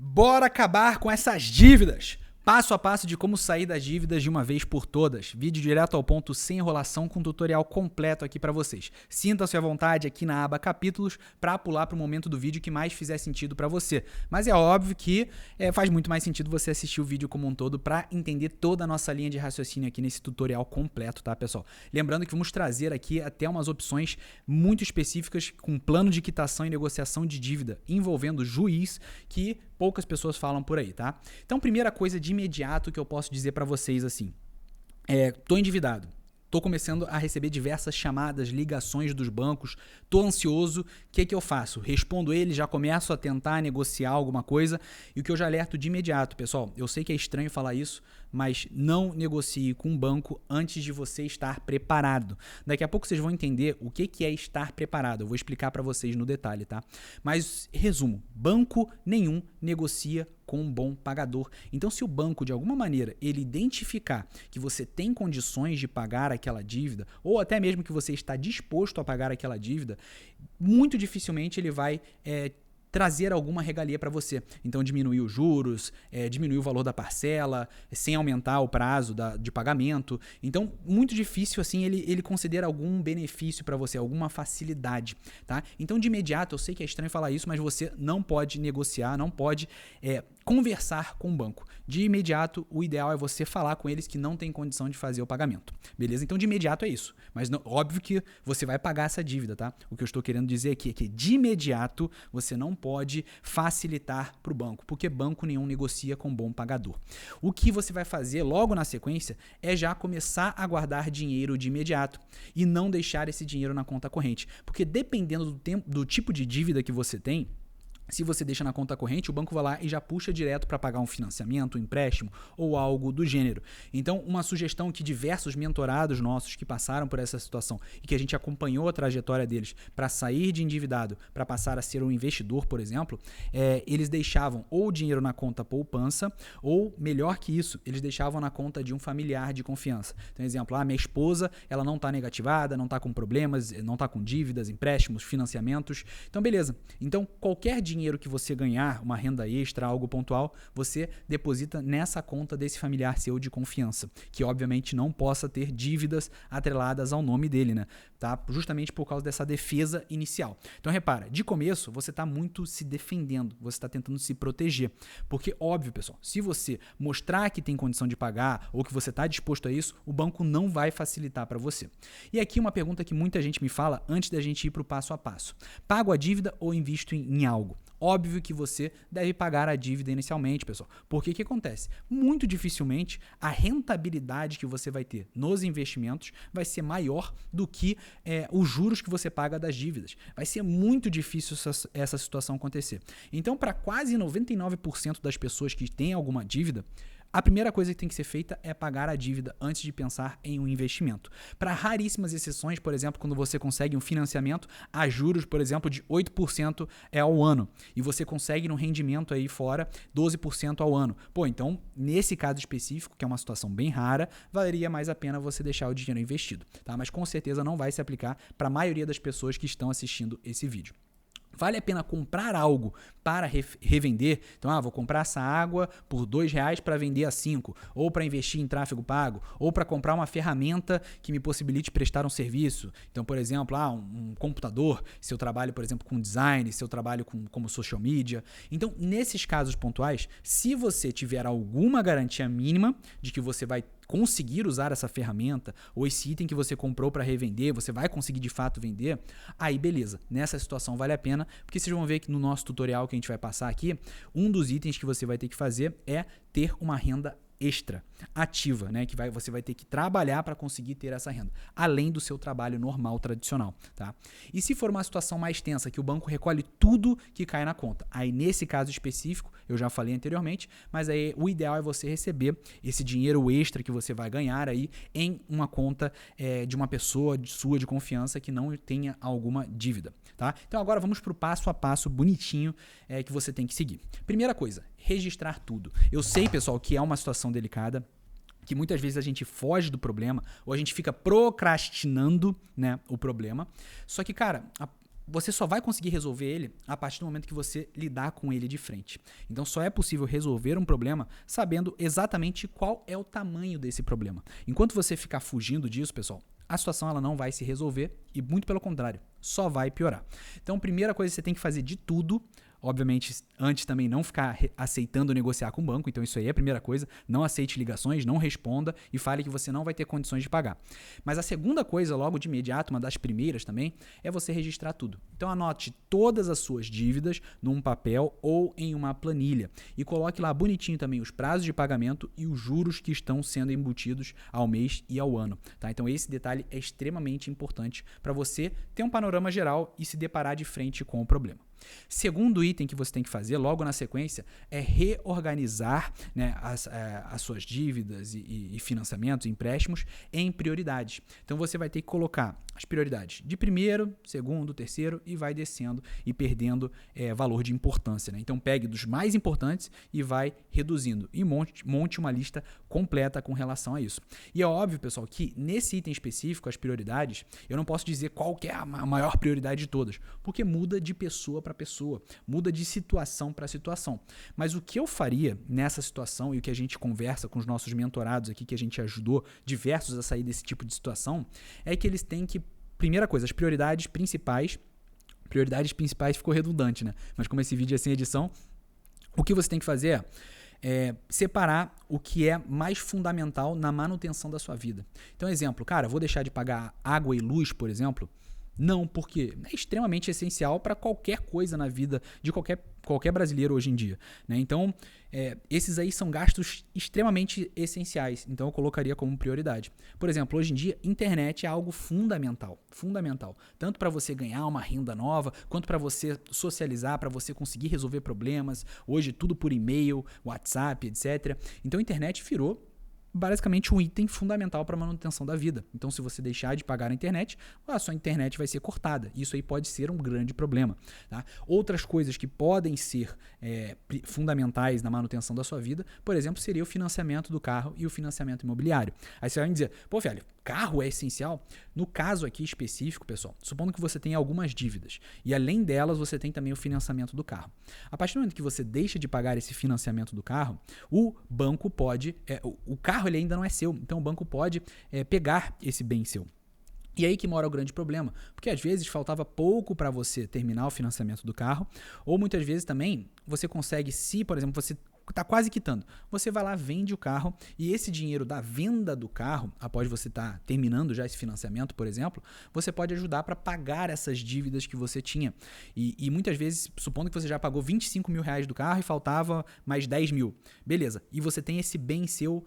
Bora acabar com essas dívidas! Passo a passo de como sair das dívidas de uma vez por todas. Vídeo direto ao ponto, sem enrolação, com tutorial completo aqui para vocês. Sinta-se à vontade aqui na aba capítulos para pular para o momento do vídeo que mais fizer sentido para você. Mas é óbvio que faz muito mais sentido você assistir o vídeo como um todo para entender toda a nossa linha de raciocínio aqui nesse tutorial completo, tá, pessoal? Lembrando que vamos trazer aqui até umas opções muito específicas com plano de quitação e negociação de dívida envolvendo juiz que poucas pessoas falam por aí, tá? Então, primeira coisa de imediato que eu posso dizer para vocês assim, tô endividado, tô começando a receber diversas chamadas, ligações dos bancos, tô ansioso, o que eu faço? Respondo eles, já começo a tentar negociar alguma coisa e o que eu já alerto de imediato, pessoal, eu sei que é estranho falar isso, mas não negocie com um banco antes de você estar preparado. Daqui a pouco vocês vão entender o que é estar preparado. Eu vou explicar para vocês no detalhe, tá? Mas, resumo, banco nenhum negocia com um bom pagador. Então, se o banco, de alguma maneira, ele identificar que você tem condições de pagar aquela dívida, ou até mesmo que você está disposto a pagar aquela dívida, muito dificilmente ele vai trazer alguma regalia para você. Então, diminuir os juros, diminuir o valor da parcela, sem aumentar o prazo de pagamento. Então, muito difícil, assim, ele considera algum benefício para você, alguma facilidade, tá? Então, de imediato, eu sei que é estranho falar isso, mas você não pode negociar, não pode conversar com o banco. De imediato, o ideal é você falar com eles que não tem condição de fazer o pagamento, beleza? Então, de imediato é isso. Mas óbvio que você vai pagar essa dívida, tá? O que eu estou querendo dizer aqui é que, de imediato, você não pode facilitar para o banco, porque banco nenhum negocia com bom pagador. O que você vai fazer logo na sequência é já começar a guardar dinheiro de imediato e não deixar esse dinheiro na conta corrente, porque dependendo do tipo de dívida que você tem, se você deixa na conta corrente, o banco vai lá e já puxa direto para pagar um financiamento, um empréstimo ou algo do gênero. Então, uma sugestão que diversos mentorados nossos que passaram por essa situação e que a gente acompanhou a trajetória deles para sair de endividado, para passar a ser um investidor, por exemplo, eles deixavam ou o dinheiro na conta poupança ou, melhor que isso, eles deixavam na conta de um familiar de confiança. Então, exemplo, minha esposa, ela não está negativada, não está com problemas, não está com dívidas, empréstimos, financiamentos. Então, beleza. Então, qualquer dinheiro que você ganhar, uma renda extra, algo pontual, você deposita nessa conta desse familiar seu de confiança, que obviamente não possa ter dívidas atreladas ao nome dele, né? Tá? Justamente por causa dessa defesa inicial. Então repara, de começo você está muito se defendendo, você está tentando se proteger, porque óbvio, pessoal, se você mostrar que tem condição de pagar ou que você está disposto a isso, o banco não vai facilitar para você. E aqui uma pergunta que muita gente me fala antes da gente ir para o passo a passo: pago a dívida ou invisto em algo? Óbvio que você deve pagar a dívida inicialmente, pessoal. Porque o que acontece? Muito dificilmente a rentabilidade que você vai ter nos investimentos vai ser maior do que os juros que você paga das dívidas. Vai ser muito difícil essa situação acontecer. Então, para quase 99% das pessoas que têm alguma dívida, a primeira coisa que tem que ser feita é pagar a dívida antes de pensar em um investimento. Para raríssimas exceções, por exemplo, quando você consegue um financiamento a juros, por exemplo, de 8% ao ano, e você consegue no rendimento aí fora 12% ao ano. Então, nesse caso específico, que é uma situação bem rara, valeria mais a pena você deixar o dinheiro investido, tá? Mas com certeza não vai se aplicar para a maioria das pessoas que estão assistindo esse vídeo. Vale a pena comprar algo para revender? Então, vou comprar essa água por R$2 para vender a 5, ou para investir em tráfego pago, ou para comprar uma ferramenta que me possibilite prestar um serviço. Então, por exemplo, um computador, se eu trabalho, por exemplo, com design, se eu trabalho como social media. Então, nesses casos pontuais, se você tiver alguma garantia mínima de que você vai conseguir usar essa ferramenta ou esse item que você comprou para revender, você vai conseguir de fato vender, aí beleza, nessa situação vale a pena, porque vocês vão ver que no nosso tutorial que a gente vai passar aqui, um dos itens que você vai ter que fazer é ter uma renda extra, ativa, né? Que você vai ter que trabalhar para conseguir ter essa renda, além do seu trabalho normal, tradicional, tá? E se for uma situação mais tensa, que o banco recolhe tudo que cai na conta, aí nesse caso específico, eu já falei anteriormente, mas aí o ideal é você receber esse dinheiro extra que você vai ganhar aí em uma conta de uma pessoa sua de confiança que não tenha alguma dívida, tá? Então agora vamos para o passo a passo bonitinho que você tem que seguir. Primeira coisa, registrar tudo. Eu sei, pessoal, que é uma situação delicada, que muitas vezes a gente foge do problema ou a gente fica procrastinando, né, o problema. Só que, cara, você só vai conseguir resolver ele a partir do momento que você lidar com ele de frente. Então só é possível resolver um problema sabendo exatamente qual é o tamanho desse problema. Enquanto você ficar fugindo disso, pessoal, a situação ela não vai se resolver e muito pelo contrário, só vai piorar. Então, primeira coisa que você tem que fazer de tudo, obviamente, antes também não ficar aceitando negociar com o banco, então isso aí é a primeira coisa, não aceite ligações, não responda e fale que você não vai ter condições de pagar. Mas a segunda coisa, logo de imediato, uma das primeiras também, é você registrar tudo. Então anote todas as suas dívidas num papel ou em uma planilha e coloque lá bonitinho também os prazos de pagamento e os juros que estão sendo embutidos ao mês e ao ano. Tá? Então esse detalhe é extremamente importante para você ter um panorama geral e se deparar de frente com o problema. Segundo item que você tem que fazer logo na sequência é reorganizar, né, as suas dívidas e financiamentos, empréstimos em prioridades. Então você vai ter que colocar as prioridades de primeiro, segundo, terceiro e vai descendo e perdendo valor de importância. Né? Então pegue dos mais importantes e vai reduzindo e monte uma lista completa com relação a isso. E é óbvio, pessoal, que nesse item específico, as prioridades, eu não posso dizer qual que é a maior prioridade de todas, porque muda de pessoa para pessoa, muda de situação para situação. Mas o que eu faria nessa situação e o que a gente conversa com os nossos mentorados aqui, que a gente ajudou diversos a sair desse tipo de situação, é que eles têm que, primeira coisa, as prioridades principais ficou redundante, né? Mas como esse vídeo é sem edição, o que você tem que fazer é separar o que é mais fundamental na manutenção da sua vida. Então, exemplo, cara, vou deixar de pagar água e luz, por exemplo? Não, porque é extremamente essencial para qualquer coisa na vida de qualquer brasileiro hoje em dia. Né? Então, esses aí são gastos extremamente essenciais. Então, eu colocaria como prioridade. Por exemplo, hoje em dia, internet é algo fundamental. Fundamental. Tanto para você ganhar uma renda nova, quanto para você socializar, para você conseguir resolver problemas. Hoje, tudo por e-mail, WhatsApp, etc. Então, a internet virou basicamente um item fundamental para a manutenção da vida. Então, se você deixar de pagar a internet, a sua internet vai ser cortada. Isso aí pode ser um grande problema. Tá? Outras coisas que podem ser fundamentais na manutenção da sua vida, por exemplo, seria o financiamento do carro e o financiamento imobiliário. Aí você vai me dizer, pô, velho, carro é essencial? No caso aqui específico, pessoal, supondo que você tenha algumas dívidas e além delas você tem também o financiamento do carro. A partir do momento que você deixa de pagar esse financiamento do carro, o banco pode, o carro ele ainda não é seu, então o banco pode pegar esse bem seu. E aí que mora o grande problema, porque às vezes faltava pouco para você terminar o financiamento do carro, ou muitas vezes também você consegue, se por exemplo você está quase quitando, você vai lá, vende o carro e esse dinheiro da venda do carro, após você estar terminando já esse financiamento, por exemplo, você pode ajudar para pagar essas dívidas que você tinha. E muitas vezes, supondo que você já pagou 25 mil reais do carro e faltava mais 10 mil, beleza, e você tem esse bem seu,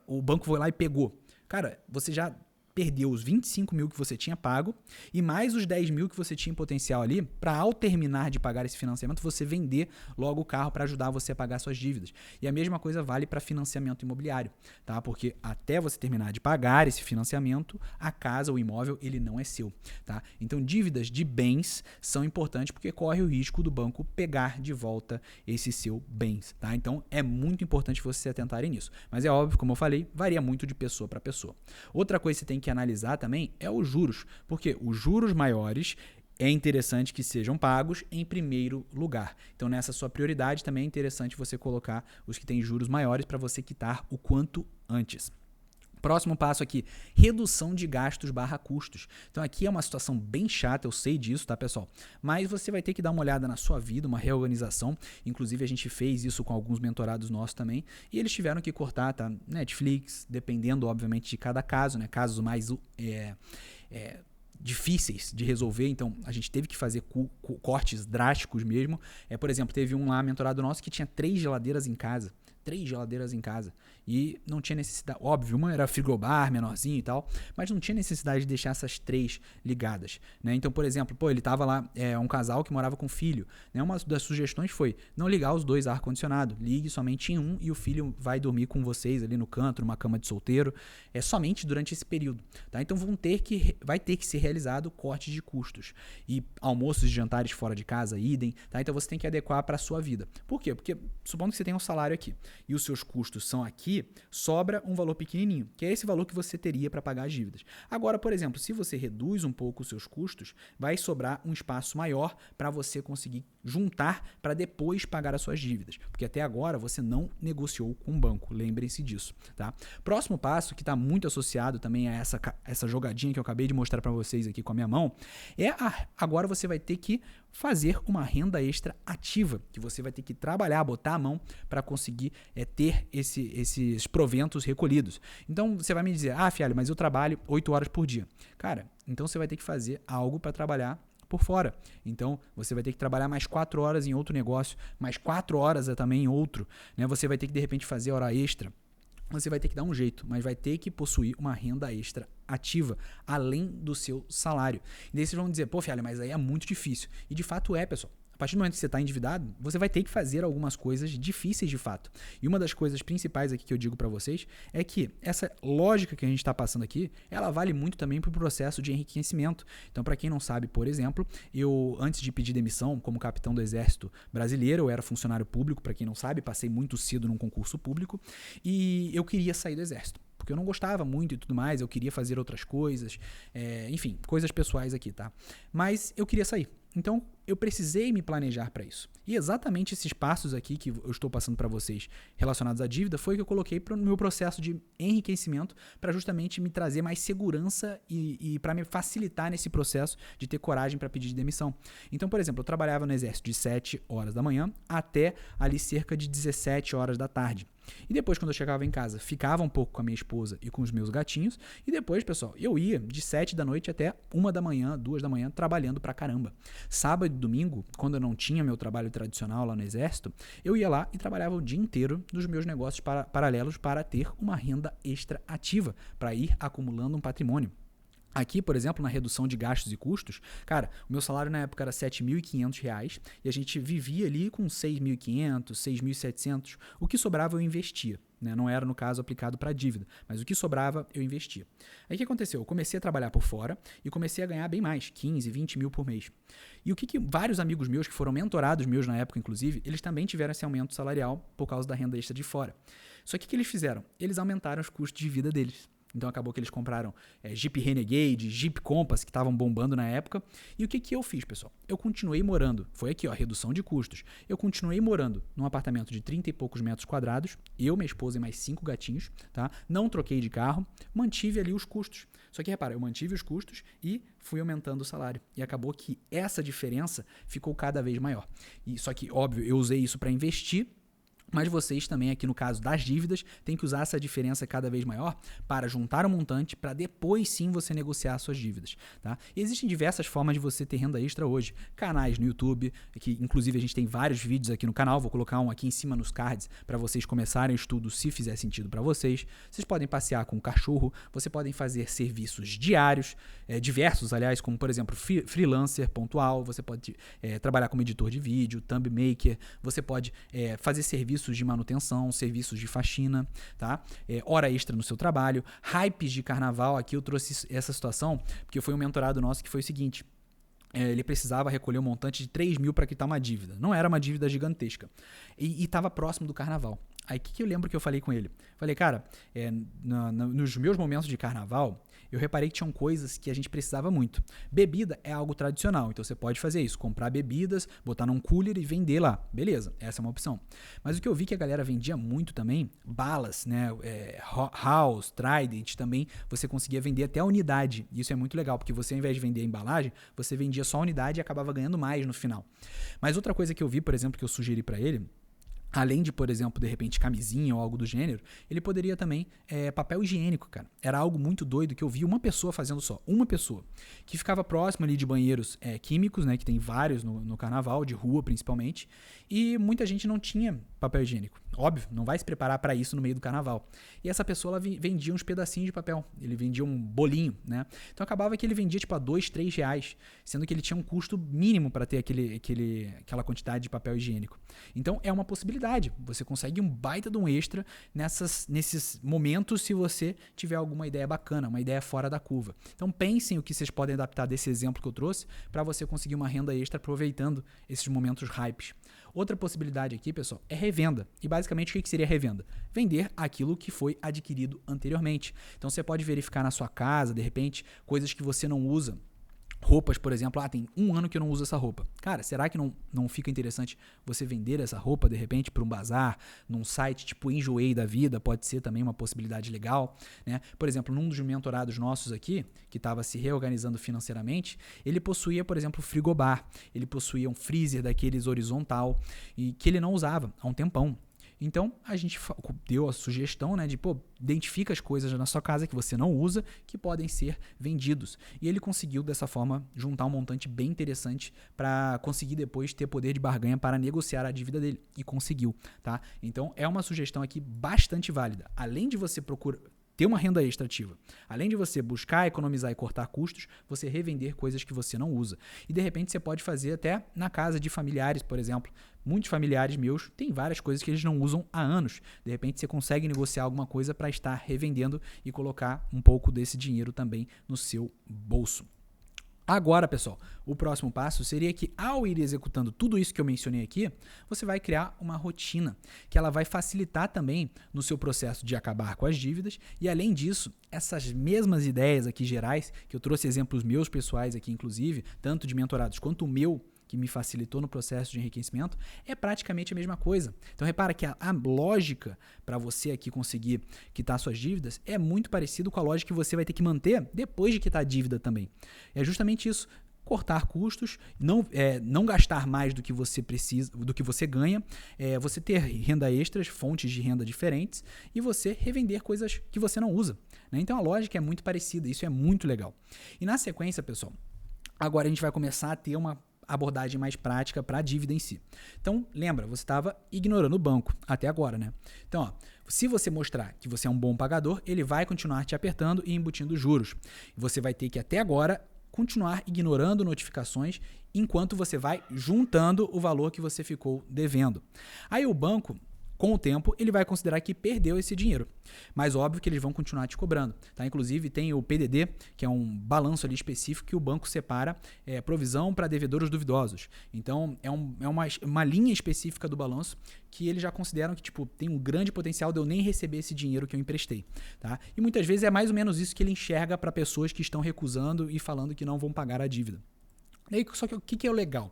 o banco foi lá e pegou. Cara, você já perdeu os 25 mil que você tinha pago e mais os 10 mil que você tinha em potencial ali para, ao terminar de pagar esse financiamento, você vender logo o carro para ajudar você a pagar suas dívidas. E a mesma coisa vale para financiamento imobiliário, tá? Porque até você terminar de pagar esse financiamento, a casa, o imóvel, ele não é seu, tá? Então, dívidas de bens são importantes porque corre o risco do banco pegar de volta esse seu bens, tá? Então, é muito importante você se atentarem nisso. Mas é óbvio, como eu falei, varia muito de pessoa para pessoa. Outra coisa que você tem que analisar também é os juros, porque os juros maiores é interessante que sejam pagos em primeiro lugar. Então, nessa sua prioridade também é interessante você colocar os que têm juros maiores para você quitar o quanto antes. Próximo passo aqui, redução de gastos / custos. Então aqui é uma situação bem chata, eu sei disso, tá, pessoal? Mas você vai ter que dar uma olhada na sua vida, uma reorganização. Inclusive a gente fez isso com alguns mentorados nossos também. E eles tiveram que cortar, tá? Netflix, dependendo, obviamente, de cada caso, né? Casos mais difíceis de resolver, então a gente teve que fazer cortes drásticos mesmo. Por exemplo, teve um lá, mentorado nosso, que tinha 3 geladeiras em casa. 3 geladeiras em casa. E não tinha necessidade. Óbvio, uma era frigobar, menorzinho e tal, mas não tinha necessidade de deixar essas 3 ligadas. Né? Então, por exemplo, ele tava lá, um casal que morava com filho. Né? Uma das sugestões foi não ligar os 2 ar-condicionado. Ligue somente em um e o filho vai dormir com vocês ali no canto, numa cama de solteiro, somente durante esse período. Tá? Então, vai ter que ser realizado corte de custos. E almoços e jantares fora de casa, idem. Tá? Então, você tem que adequar para a sua vida. Por quê? Porque, supondo que você tenha um salário aqui. e os seus custos são aqui, sobra um valor pequenininho, que é esse valor que você teria para pagar as dívidas. Agora, por exemplo, se você reduz um pouco os seus custos, vai sobrar um espaço maior para você conseguir juntar para depois pagar as suas dívidas, porque até agora você não negociou com o banco, lembrem-se disso, tá? Próximo passo, que está muito associado também a essa jogadinha que eu acabei de mostrar para vocês aqui com a minha mão, agora você vai ter que fazer uma renda extra ativa, que você vai ter que trabalhar, botar a mão para conseguir ter esses proventos recolhidos. Então você vai me dizer, Fialho, mas eu trabalho 8 horas por dia. Cara, então você vai ter que fazer algo para trabalhar por fora. Então, você vai ter que trabalhar mais 4 horas em outro negócio, mais 4 horas também em outro, né? Você vai ter que, de repente, fazer hora extra. Você vai ter que dar um jeito, mas vai ter que possuir uma renda extra ativa, além do seu salário. E daí vocês vão dizer, pô, Fialho, mas aí é muito difícil. E de fato é, pessoal. A partir do momento que você está endividado, você vai ter que fazer algumas coisas difíceis de fato. E uma das coisas principais aqui que eu digo para vocês é que essa lógica que a gente está passando aqui, ela vale muito também para o processo de enriquecimento. Então, para quem não sabe, por exemplo, eu antes de pedir demissão como capitão do Exército Brasileiro, eu era funcionário público, para quem não sabe, passei muito cedo num concurso público e eu queria sair do Exército. Porque eu não gostava muito e tudo mais, eu queria fazer outras coisas, enfim, coisas pessoais aqui, tá? Mas eu queria sair. Então, eu precisei me planejar para isso. E exatamente esses passos aqui que eu estou passando para vocês relacionados à dívida foi o que eu coloquei no meu processo de enriquecimento para justamente me trazer mais segurança e para me facilitar nesse processo de ter coragem para pedir demissão. Então, por exemplo, eu trabalhava no Exército de 7 horas da manhã até ali cerca de 17 horas da tarde. E depois, quando eu chegava em casa, ficava um pouco com a minha esposa e com os meus gatinhos. E depois, pessoal, eu ia de 7 da noite até 1 da manhã, 2 da manhã, trabalhando pra caramba. Sábado e domingo, quando eu não tinha meu trabalho tradicional lá no Exército, eu ia lá e trabalhava o dia inteiro nos meus negócios paralelos para ter uma renda extra ativa, para ir acumulando um patrimônio. Aqui, por exemplo, na redução de gastos e custos, cara, o meu salário na época era R$ 7.500 e a gente vivia ali com R$ 6.500, R$ 6.700. O que sobrava eu investia, né? Não era, no caso, aplicado para dívida, mas o que sobrava eu investia. Aí o que aconteceu? Eu comecei a trabalhar por fora e comecei a ganhar bem mais, 15, 20 mil por mês. E o que vários amigos meus, que foram mentorados meus na época, inclusive, eles também tiveram esse aumento salarial por causa da renda extra de fora. Só que o que eles fizeram? Eles aumentaram os custos de vida deles. Então acabou que eles compraram Jeep Renegade, Jeep Compass, que estavam bombando na época. E o que eu fiz, pessoal? Eu continuei morando, foi aqui, ó, redução de custos. Eu continuei morando num apartamento de 30 e poucos metros quadrados, eu, minha esposa e mais 5 gatinhos, tá? Não troquei de carro, mantive ali os custos. Só que repara, eu mantive os custos e fui aumentando o salário. E acabou que essa diferença ficou cada vez maior. Só que, óbvio, eu usei isso para investir. Mas vocês também, aqui no caso das dívidas, têm que usar essa diferença cada vez maior para juntar um montante para depois sim você negociar suas dívidas. Tá? E existem diversas formas de você ter renda extra hoje. Canais no YouTube, que inclusive a gente tem vários vídeos aqui no canal, vou colocar um aqui em cima nos cards para vocês começarem o estudo se fizer sentido para vocês. Vocês podem passear com o cachorro, vocês podem fazer serviços diários, diversos aliás, como por exemplo freelancer pontual, você pode trabalhar como editor de vídeo, thumb maker, você pode fazer serviços de manutenção, serviços de faxina, tá? Hora extra no seu trabalho, hypes de carnaval. Aqui eu trouxe essa situação porque foi um mentorado nosso que foi o seguinte: ele precisava recolher um montante de 3 mil para quitar uma dívida. Não era uma dívida gigantesca. E estava próximo do carnaval. Aí o que eu lembro que eu falei com ele? Falei, cara, nos meus momentos de carnaval, eu reparei que tinham coisas que a gente precisava muito. Bebida é algo tradicional, então você pode fazer isso, comprar bebidas, botar num cooler e vender lá. Beleza, essa é uma opção. Mas o que eu vi que a galera vendia muito também, balas, né? House, Trident, também você conseguia vender até a unidade. Isso é muito legal, porque você, ao invés de vender a embalagem, você vendia só a unidade e acabava ganhando mais no final. Mas outra coisa que eu vi, por exemplo, que eu sugeri para ele, além de, por exemplo, de repente camisinha ou algo do gênero, ele poderia também papel higiênico, cara. Era algo muito doido que eu vi uma pessoa fazendo só, uma pessoa, que ficava próximo ali de banheiros químicos, né, que tem vários no carnaval, de rua principalmente, e muita gente não tinha papel higiênico. Óbvio, não vai se preparar para isso no meio do carnaval. E essa pessoa, ela vendia uns pedacinhos de papel, ele vendia um bolinho, né? Então acabava que ele vendia tipo a R$2, R$3, sendo que ele tinha um custo mínimo para ter aquela quantidade de papel higiênico. Então é uma possibilidade, você consegue um baita de um extra nesses momentos se você tiver alguma ideia bacana, uma ideia fora da curva. Então pensem o que vocês podem adaptar desse exemplo que eu trouxe para você conseguir uma renda extra aproveitando esses momentos hypes. Outra possibilidade aqui, pessoal, é revenda. E basicamente o que seria revenda? Vender aquilo que foi adquirido anteriormente. Então você pode verificar na sua casa, de repente, coisas que você não usa. Roupas, por exemplo, tem 1 ano que eu não uso essa roupa. Cara, será que não fica interessante você vender essa roupa, de repente, para um bazar, num site tipo Enjoei da vida? Pode ser também uma possibilidade legal, né? Por exemplo, num dos mentorados nossos aqui, que estava se reorganizando financeiramente, ele possuía, por exemplo, frigobar, ele possuía um freezer daqueles horizontal, e que ele não usava há um tempão. Então, a gente deu a sugestão, né, de, identifica as coisas na sua casa que você não usa, que podem ser vendidos. E ele conseguiu, dessa forma, juntar um montante bem interessante para conseguir depois ter poder de barganha para negociar a dívida dele. E conseguiu, tá? Então, é uma sugestão aqui bastante válida. Além de você procurar ter uma renda extra ativa, além de você buscar economizar e cortar custos, você revender coisas que você não usa. E de repente você pode fazer até na casa de familiares, por exemplo. Muitos familiares meus têm várias coisas que eles não usam há anos. De repente você consegue negociar alguma coisa para estar revendendo e colocar um pouco desse dinheiro também no seu bolso. Agora, pessoal, o próximo passo seria que, ao ir executando tudo isso que eu mencionei aqui, você vai criar uma rotina, que ela vai facilitar também no seu processo de acabar com as dívidas. E, além disso, essas mesmas ideias aqui gerais, que eu trouxe exemplos meus pessoais aqui, inclusive, tanto de mentorados quanto o meu, que me facilitou no processo de enriquecimento, é praticamente a mesma coisa. Então, repara que a lógica para você aqui conseguir quitar suas dívidas é muito parecido com a lógica que você vai ter que manter depois de quitar a dívida também. É justamente isso. Cortar custos, não gastar mais do que você precisa, do que você ganha, você ter renda extras, fontes de renda diferentes e você revender coisas que você não usa, né? Então, a lógica é muito parecida, isso é muito legal. E na sequência, pessoal, agora a gente vai começar a ter uma abordagem mais prática para a dívida em si. Então, lembra, você estava ignorando o banco até agora, né? Então, se você mostrar que você é um bom pagador, ele vai continuar te apertando e embutindo juros. Você vai ter que, até agora, continuar ignorando notificações enquanto você vai juntando o valor que você ficou devendo. Aí o banco, com o tempo, ele vai considerar que perdeu esse dinheiro. Mas óbvio que eles vão continuar te cobrando, tá? Inclusive tem o PDD, que é um balanço ali específico que o banco separa provisão para devedores duvidosos. Então é uma linha específica do balanço que eles já consideram que tem um grande potencial de eu nem receber esse dinheiro que eu emprestei, tá? E muitas vezes é mais ou menos isso que ele enxerga para pessoas que estão recusando e falando que não vão pagar a dívida. E aí, só que o que é o legal?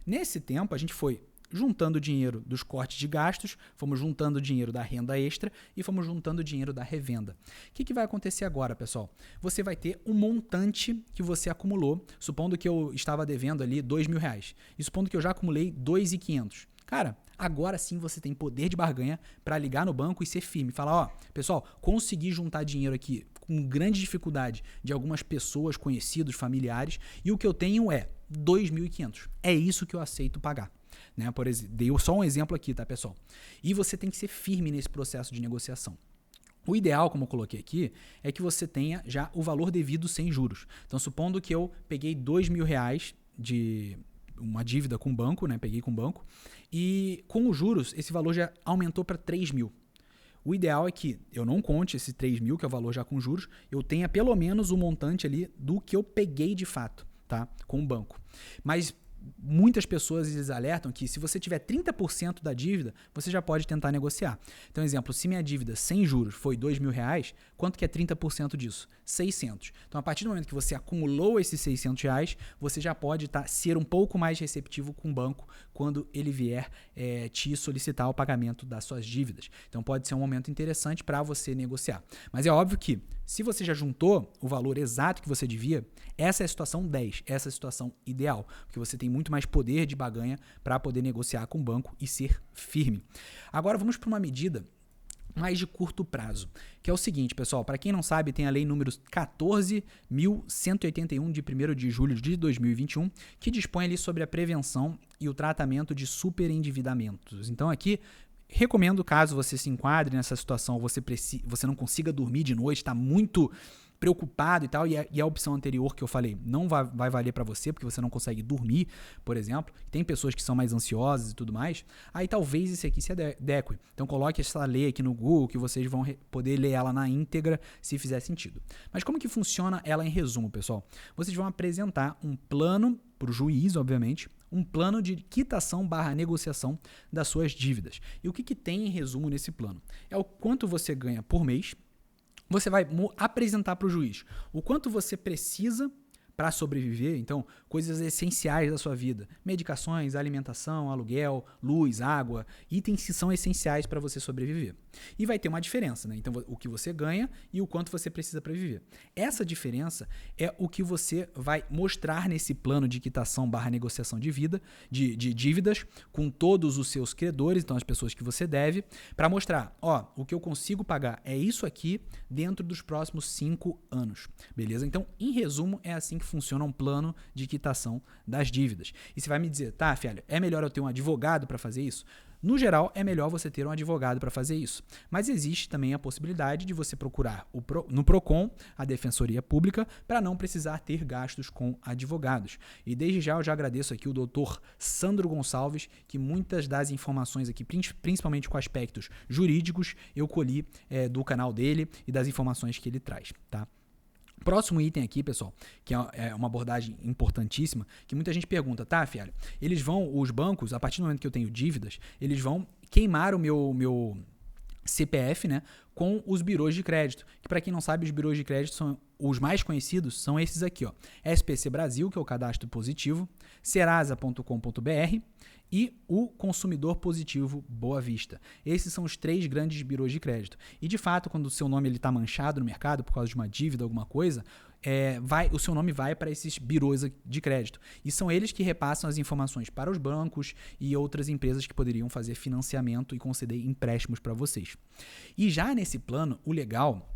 Nesse tempo a gente foi juntando dinheiro dos cortes de gastos, fomos juntando dinheiro da renda extra e fomos juntando dinheiro da revenda. O que vai acontecer agora, pessoal? Você vai ter um montante que você acumulou, supondo que eu estava devendo ali R$2.000 e supondo que eu já acumulei R$2.500. Cara, agora sim você tem poder de barganha para ligar no banco e ser firme. Falar, pessoal, consegui juntar dinheiro aqui com grande dificuldade de algumas pessoas, conhecidos, familiares, e o que eu tenho é R$2.500. É isso que eu aceito pagar. Né? Por exemplo, dei só um exemplo aqui, tá, pessoal? E você tem que ser firme nesse processo de negociação. O ideal, como eu coloquei aqui, é que você tenha já o valor devido sem juros. Então, supondo que eu peguei R$2.000 de uma dívida com o banco, né? Peguei com o banco, e com os juros, esse valor já aumentou para R$3.000. O ideal é que eu não conte esse R$3.000, que é o valor já com juros, eu tenha pelo menos o montante ali do que eu peguei de fato, tá? Com o banco. Mas muitas pessoas eles alertam que se você tiver 30% da dívida, você já pode tentar negociar. Então, exemplo, se minha dívida sem juros foi R$2.000, quanto que é 30% disso? 600. Então, a partir do momento que você acumulou esses R$600, você já pode ser um pouco mais receptivo com o banco quando ele vier te solicitar o pagamento das suas dívidas. Então, pode ser um momento interessante para você negociar. Mas é óbvio que, se você já juntou o valor exato que você devia, essa é a situação 10, essa é a situação ideal, porque você tem muito mais poder de barganha para poder negociar com o banco e ser firme. Agora vamos para uma medida mais de curto prazo, que é o seguinte, pessoal, para quem não sabe, tem a lei número 14.181 de 1º de julho de 2021, que dispõe ali sobre a prevenção e o tratamento de superendividamentos. Então aqui, recomendo, caso você se enquadre nessa situação, você não consiga dormir de noite, está muito preocupado e tal, e a opção anterior que eu falei não vai valer para você, porque você não consegue dormir, por exemplo. Tem pessoas que são mais ansiosas e tudo mais, aí talvez esse aqui se adeque. Então coloque essa lei aqui no Google, que vocês vão poder ler ela na íntegra, se fizer sentido. Mas como que funciona ela em resumo, pessoal? Vocês vão apresentar um plano para o juiz, obviamente, um plano de quitação/negociação das suas dívidas. E o que tem em resumo nesse plano? É o quanto você ganha por mês. Você vai apresentar para o juiz o quanto você precisa para sobreviver, então, coisas essenciais da sua vida, medicações, alimentação, aluguel, luz, água, itens que são essenciais para você sobreviver. E vai ter uma diferença, né? Então, o que você ganha e o quanto você precisa para viver. Essa diferença é o que você vai mostrar nesse plano de quitação/negociação de dívidas com todos os seus credores, então as pessoas que você deve, para mostrar, o que eu consigo pagar é isso aqui dentro dos próximos 5 anos, beleza? Então, em resumo, é assim que funciona um plano de quitação das dívidas. E você vai me dizer, tá, filho, é melhor eu ter um advogado para fazer isso? No geral, é melhor você ter um advogado para fazer isso. Mas existe também a possibilidade de você procurar no PROCON, a Defensoria Pública, para não precisar ter gastos com advogados. E desde já eu já agradeço aqui o doutor Sandro Gonçalves, que muitas das informações aqui, principalmente com aspectos jurídicos, eu colhi do canal dele e das informações que ele traz, tá? Próximo item aqui, pessoal, que é uma abordagem importantíssima, que muita gente pergunta, tá, filho, os bancos, a partir do momento que eu tenho dívidas, eles vão queimar o meu CPF, né, com os birôs de crédito, que para quem não sabe, os birôs de crédito são os mais conhecidos, são esses aqui, SPC Brasil, que é o cadastro positivo, Serasa.com.br e o Consumidor Positivo Boa Vista. Esses são os 3 grandes birôs de crédito. E de fato, quando o seu nome está manchado no mercado por causa de uma dívida, alguma coisa, o seu nome vai para esses birôs de crédito. E são eles que repassam as informações para os bancos e outras empresas que poderiam fazer financiamento e conceder empréstimos para vocês. E já nesse plano, o legal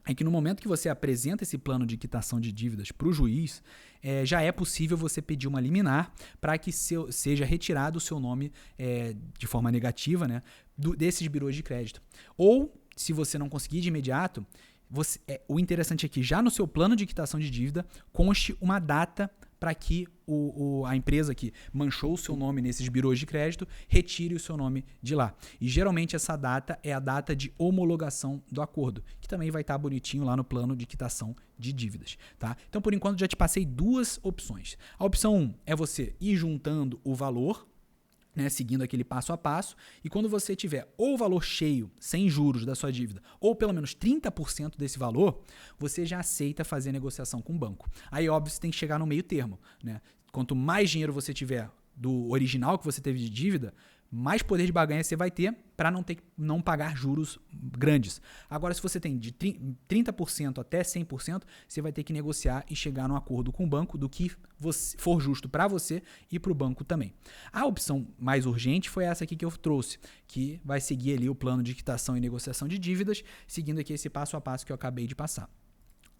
é que no momento que você apresenta esse plano de quitação de dívidas para o juiz, já é possível você pedir uma liminar para que seja retirado o seu nome de forma negativa, né, desses birôs de crédito. Ou, se você não conseguir de imediato, o interessante é que já no seu plano de quitação de dívida conste uma data para que a empresa que manchou o seu nome nesses birôs de crédito retire o seu nome de lá. E geralmente essa data é a data de homologação do acordo, que também vai estar bonitinho lá no plano de quitação de dívidas. Tá? Então, por enquanto, já te passei 2 opções. A opção 1 é você ir juntando o valor, né, seguindo aquele passo a passo, e quando você tiver ou o valor cheio, sem juros da sua dívida, ou pelo menos 30% desse valor, você já aceita fazer negociação com o banco. Aí, óbvio, você tem que chegar no meio termo, né? Quanto mais dinheiro você tiver do original que você teve de dívida, mais poder de barganha você vai ter para não pagar juros grandes. Agora, se você tem de 30% até 100%, você vai ter que negociar e chegar num acordo com o banco do que for justo para você e para o banco também. A opção mais urgente foi essa aqui que eu trouxe, que vai seguir ali o plano de quitação e negociação de dívidas, seguindo aqui esse passo a passo que eu acabei de passar.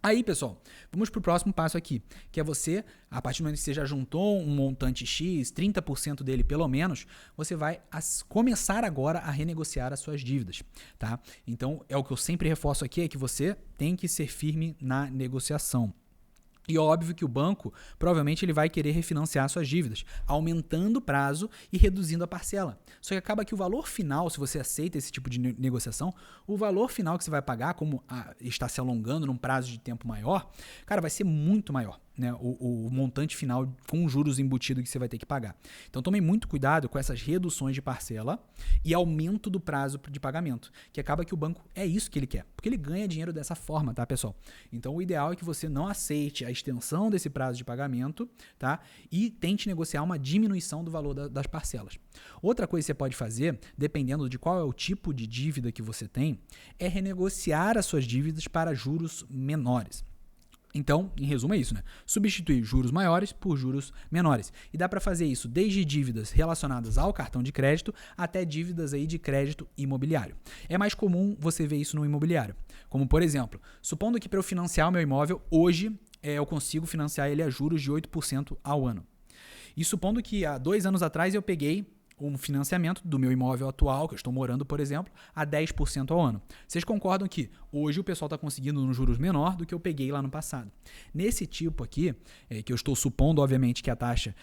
Aí, pessoal, vamos para o próximo passo aqui, que é você, a partir do momento que você já juntou um montante X, 30% dele pelo menos, você vai começar agora a renegociar as suas dívidas, tá? Então, é o que eu sempre reforço aqui, é que você tem que ser firme na negociação. E óbvio que o banco, provavelmente, ele vai querer refinanciar suas dívidas, aumentando o prazo e reduzindo a parcela. Só que acaba que o valor final, se você aceita esse tipo de negociação, o valor final que você vai pagar, como está se alongando num prazo de tempo maior, cara, vai ser muito maior, né? O montante final com juros embutidos que você vai ter que pagar. Então, tome muito cuidado com essas reduções de parcela e aumento do prazo de pagamento, que acaba que o banco é isso que ele quer, porque ele ganha dinheiro dessa forma, tá, pessoal? Então, o ideal é que você não aceite a extensão desse prazo de pagamento, tá? E tente negociar uma diminuição do valor das parcelas. Outra coisa que você pode fazer, dependendo de qual é o tipo de dívida que você tem, é renegociar as suas dívidas para juros menores. Então, em resumo é isso, né? Substituir juros maiores por juros menores. E dá para fazer isso desde dívidas relacionadas ao cartão de crédito até dívidas aí de crédito imobiliário. É mais comum você ver isso no imobiliário. Como, por exemplo, supondo que para eu financiar o meu imóvel, hoje eu consigo financiar ele a juros de 8% ao ano. E supondo que há 2 anos atrás eu peguei um financiamento do meu imóvel atual, que eu estou morando, por exemplo, a 10% ao ano. Vocês concordam que hoje o pessoal está conseguindo um juros menor do que eu peguei lá no passado. Nesse tipo aqui, que eu estou supondo, obviamente, que a taxa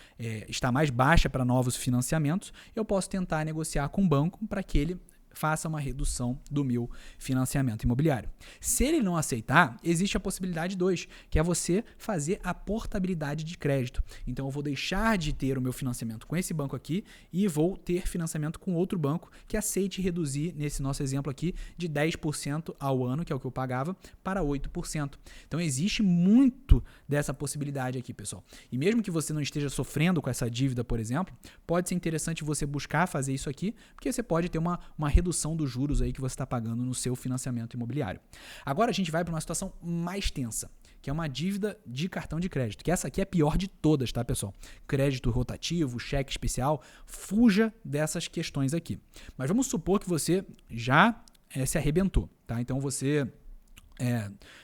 está mais baixa para novos financiamentos, eu posso tentar negociar com o banco para que ele faça uma redução do meu financiamento imobiliário. Se ele não aceitar, existe a possibilidade 2, que é você fazer a portabilidade de crédito. Então eu vou deixar de ter o meu financiamento com esse banco aqui e vou ter financiamento com outro banco que aceite reduzir, nesse nosso exemplo aqui, de 10% ao ano, que é o que eu pagava, para 8%. Então existe muito dessa possibilidade aqui, pessoal. E mesmo que você não esteja sofrendo com essa dívida, por exemplo, pode ser interessante você buscar fazer isso aqui, porque você pode ter uma redução dos juros aí que você está pagando no seu financiamento imobiliário. Agora a gente vai para uma situação mais tensa, que é uma dívida de cartão de crédito, que essa aqui é a pior de todas, tá, pessoal? Crédito rotativo, cheque especial, fuja dessas questões aqui. Mas vamos supor que você já se arrebentou, tá? Então você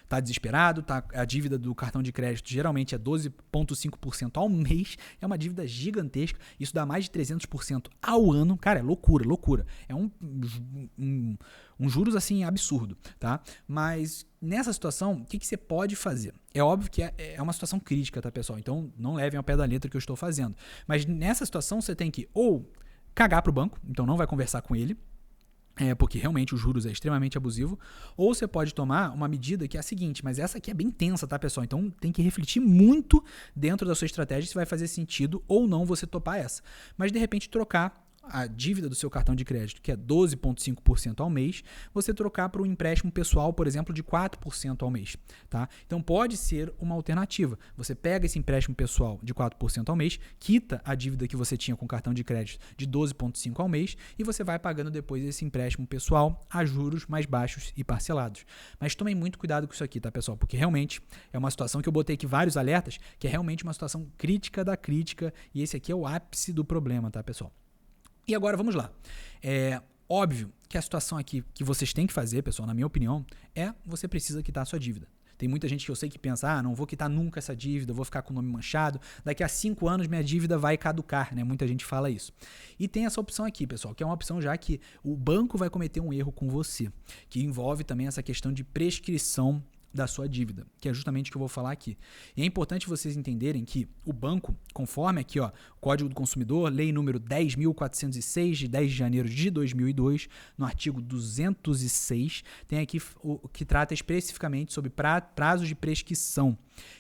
tá desesperado, a dívida do cartão de crédito geralmente é 12,5% ao mês, é uma dívida gigantesca, isso dá mais de 300% ao ano, cara, é loucura, é um juros assim absurdo, tá? Mas nessa situação, o que você pode fazer? É óbvio que é uma situação crítica, tá, pessoal? Então não levem ao pé da letra o que eu estou fazendo, mas nessa situação você tem que ou cagar pro banco, então não vai conversar com ele, porque realmente os juros é extremamente abusivo, ou você pode tomar uma medida que é a seguinte, mas essa aqui é bem tensa, tá, pessoal? Então tem que refletir muito dentro da sua estratégia se vai fazer sentido ou não você topar essa. Mas de repente trocar a dívida do seu cartão de crédito, que é 12,5% ao mês, você trocar para um empréstimo pessoal, por exemplo, de 4% ao mês, tá? Então pode ser uma alternativa. Você pega esse empréstimo pessoal de 4% ao mês, quita a dívida que você tinha com o cartão de crédito de 12,5% ao mês e você vai pagando depois esse empréstimo pessoal a juros mais baixos e parcelados. Mas tomem muito cuidado com isso aqui, tá, pessoal? Porque realmente é uma situação que eu botei aqui vários alertas, que é realmente uma situação crítica da crítica e esse aqui é o ápice do problema, tá, pessoal? E agora vamos lá. É óbvio que a situação aqui que vocês têm que fazer, pessoal, na minha opinião, você precisa quitar a sua dívida. Tem muita gente que eu sei que pensa, não vou quitar nunca essa dívida, vou ficar com o nome manchado, daqui a 5 anos minha dívida vai caducar, né? Muita gente fala isso. E tem essa opção aqui, pessoal, que é uma opção já que o banco vai cometer um erro com você, que envolve também essa questão de prescrição da sua dívida, que é justamente o que eu vou falar aqui. E é importante vocês entenderem que o banco, conforme aqui, ó, Código do Consumidor, Lei número 10.406, de 10 de janeiro de 2002, no artigo 206, tem aqui o que trata especificamente sobre prazos de prescrição.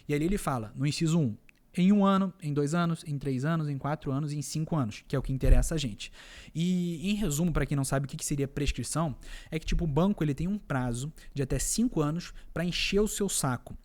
E ali ele fala, no inciso 1, em 1 ano, em 2 anos, em 3 anos, em 4 anos e em 5 anos, que é o que interessa a gente. E em resumo, para quem não sabe o que seria prescrição, é que tipo o banco ele tem um prazo de até 5 anos para encher o seu saco,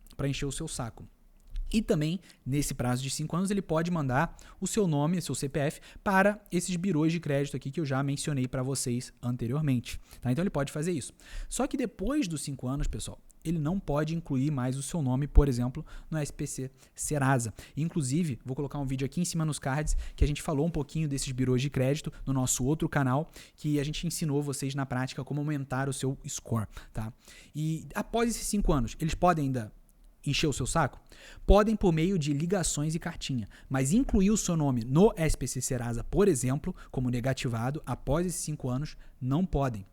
E também, nesse prazo de 5 anos, ele pode mandar o seu nome, seu CPF, para esses birôs de crédito aqui que eu já mencionei para vocês anteriormente. Tá? Então ele pode fazer isso. Só que depois dos 5 anos, pessoal, ele não pode incluir mais o seu nome, por exemplo, no SPC Serasa. Inclusive, vou colocar um vídeo aqui em cima nos cards que a gente falou um pouquinho desses birôs de crédito no nosso outro canal, que a gente ensinou vocês na prática como aumentar o seu score. Tá? E após esses 5 anos, eles podem ainda encher o seu saco? Podem por meio de ligações e cartinha, mas incluir o seu nome no SPC Serasa, por exemplo, como negativado, após esses 5 anos, não podem.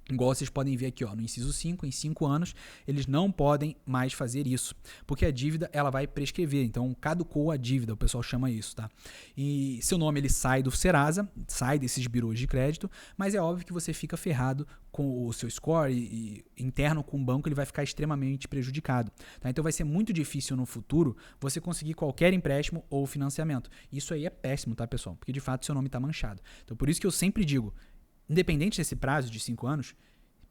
Igual vocês podem ver aqui, ó, no inciso 5, em 5 anos, eles não podem mais fazer isso, porque a dívida ela vai prescrever, então caducou a dívida, o pessoal chama isso, tá? E seu nome ele sai do Serasa, sai desses birôs de crédito, mas é óbvio que você fica ferrado com o seu score e interno com o banco, ele vai ficar extremamente prejudicado, tá? Então vai ser muito difícil no futuro você conseguir qualquer empréstimo ou financiamento. Isso aí é péssimo, tá, pessoal? Porque de fato seu nome está manchado. Então por isso que eu sempre digo, independente desse prazo de 5 anos,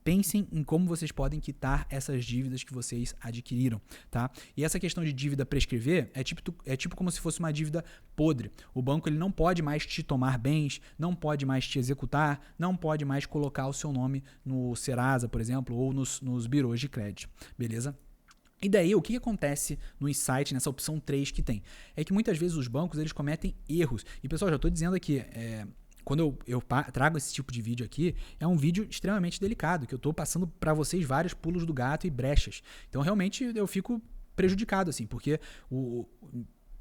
pensem em como vocês podem quitar essas dívidas que vocês adquiriram, tá? E essa questão de dívida prescrever é tipo como se fosse uma dívida podre. O banco ele não pode mais te tomar bens, não pode mais te executar, não pode mais colocar o seu nome no Serasa, por exemplo, ou nos birôs de crédito, beleza? E daí, o que acontece no insight, nessa opção 3 que tem? É que muitas vezes os bancos eles cometem erros. E pessoal, já estou dizendo aqui, quando eu trago esse tipo de vídeo aqui, é um vídeo extremamente delicado, que eu estou passando para vocês vários pulos do gato e brechas. Então, realmente, eu fico prejudicado, assim, porque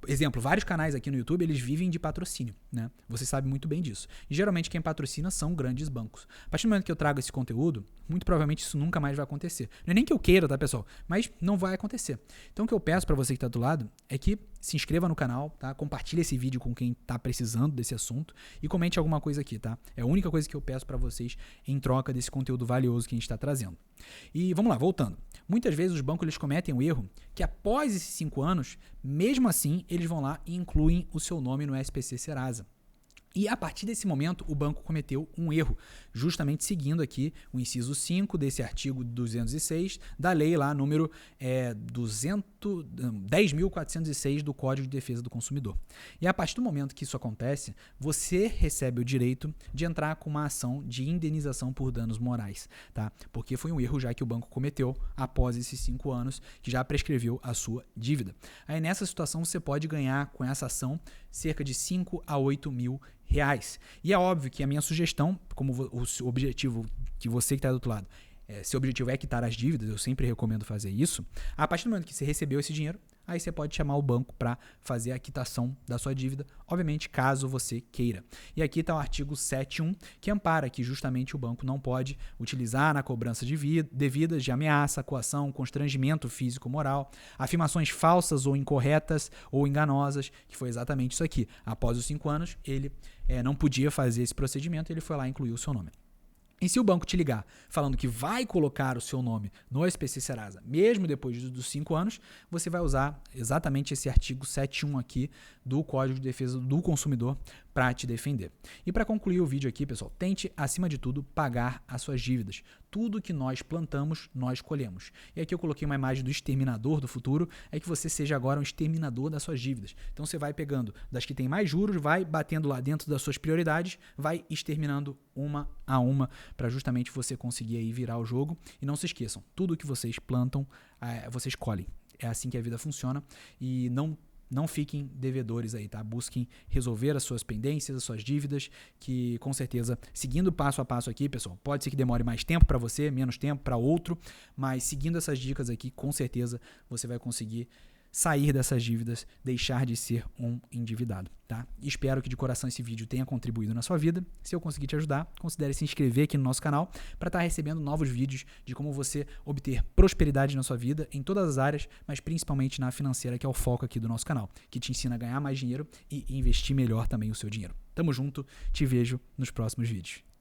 exemplo, vários canais aqui no YouTube, eles vivem de patrocínio, né? Você sabe muito bem disso. E geralmente quem patrocina são grandes bancos. A partir do momento que eu trago esse conteúdo, muito provavelmente isso nunca mais vai acontecer. Não é nem que eu queira, tá, pessoal? Mas não vai acontecer. Então o que eu peço para você que está do lado é que se inscreva no canal, tá? Compartilhe esse vídeo com quem está precisando desse assunto e comente alguma coisa aqui, tá? É a única coisa que eu peço para vocês em troca desse conteúdo valioso que a gente está trazendo. E vamos lá, voltando. Muitas vezes os bancos eles cometem o erro que após esses 5 anos, mesmo assim, eles vão lá e incluem o seu nome no SPC Serasa. E a partir desse momento, o banco cometeu um erro, justamente seguindo aqui o inciso 5 desse artigo 206 da lei lá número 10.406 do Código de Defesa do Consumidor. E a partir do momento que isso acontece, você recebe o direito de entrar com uma ação de indenização por danos morais, tá? Porque foi um erro já que o banco cometeu após esses 5 anos, que já prescreveu a sua dívida. Aí nessa situação você pode ganhar com essa ação cerca de 5 a 8 mil reais. E é óbvio que a minha sugestão, como o objetivo que você que está do outro lado, seu objetivo é quitar as dívidas, eu sempre recomendo fazer isso. A partir do momento que você recebeu esse dinheiro, aí você pode chamar o banco para fazer a quitação da sua dívida, obviamente caso você queira. E aqui está o artigo 7.1, que ampara que justamente o banco não pode utilizar na cobrança devidas de ameaça, coação, constrangimento físico-moral, afirmações falsas ou incorretas ou enganosas, que foi exatamente isso aqui. Após os 5 anos, ele não podia fazer esse procedimento, ele foi lá e incluiu o seu nome. E se o banco te ligar falando que vai colocar o seu nome no SPC Serasa, mesmo depois dos 5 anos, você vai usar exatamente esse artigo 7.1 aqui do Código de Defesa do Consumidor para te defender. E para concluir o vídeo aqui, pessoal, tente, acima de tudo, pagar as suas dívidas. Tudo que nós plantamos, nós colhemos. E aqui eu coloquei uma imagem do exterminador do futuro, é que você seja agora um exterminador das suas dívidas. Então você vai pegando das que tem mais juros, vai batendo lá dentro das suas prioridades, vai exterminando uma a uma, para justamente você conseguir aí virar o jogo. E não se esqueçam, tudo que vocês plantam, vocês colhem. É assim que a vida funciona e não fiquem devedores aí, tá? Busquem resolver as suas pendências, as suas dívidas, que com certeza, seguindo passo a passo aqui, pessoal, pode ser que demore mais tempo para você, menos tempo para outro, mas seguindo essas dicas aqui, com certeza você vai conseguir sair dessas dívidas, deixar de ser um endividado, tá? Espero que de coração esse vídeo tenha contribuído na sua vida. Se eu conseguir te ajudar, considere se inscrever aqui no nosso canal para estar recebendo novos vídeos de como você obter prosperidade na sua vida em todas as áreas, mas principalmente na financeira, que é o foco aqui do nosso canal, que te ensina a ganhar mais dinheiro e investir melhor também o seu dinheiro. Tamo junto, te vejo nos próximos vídeos.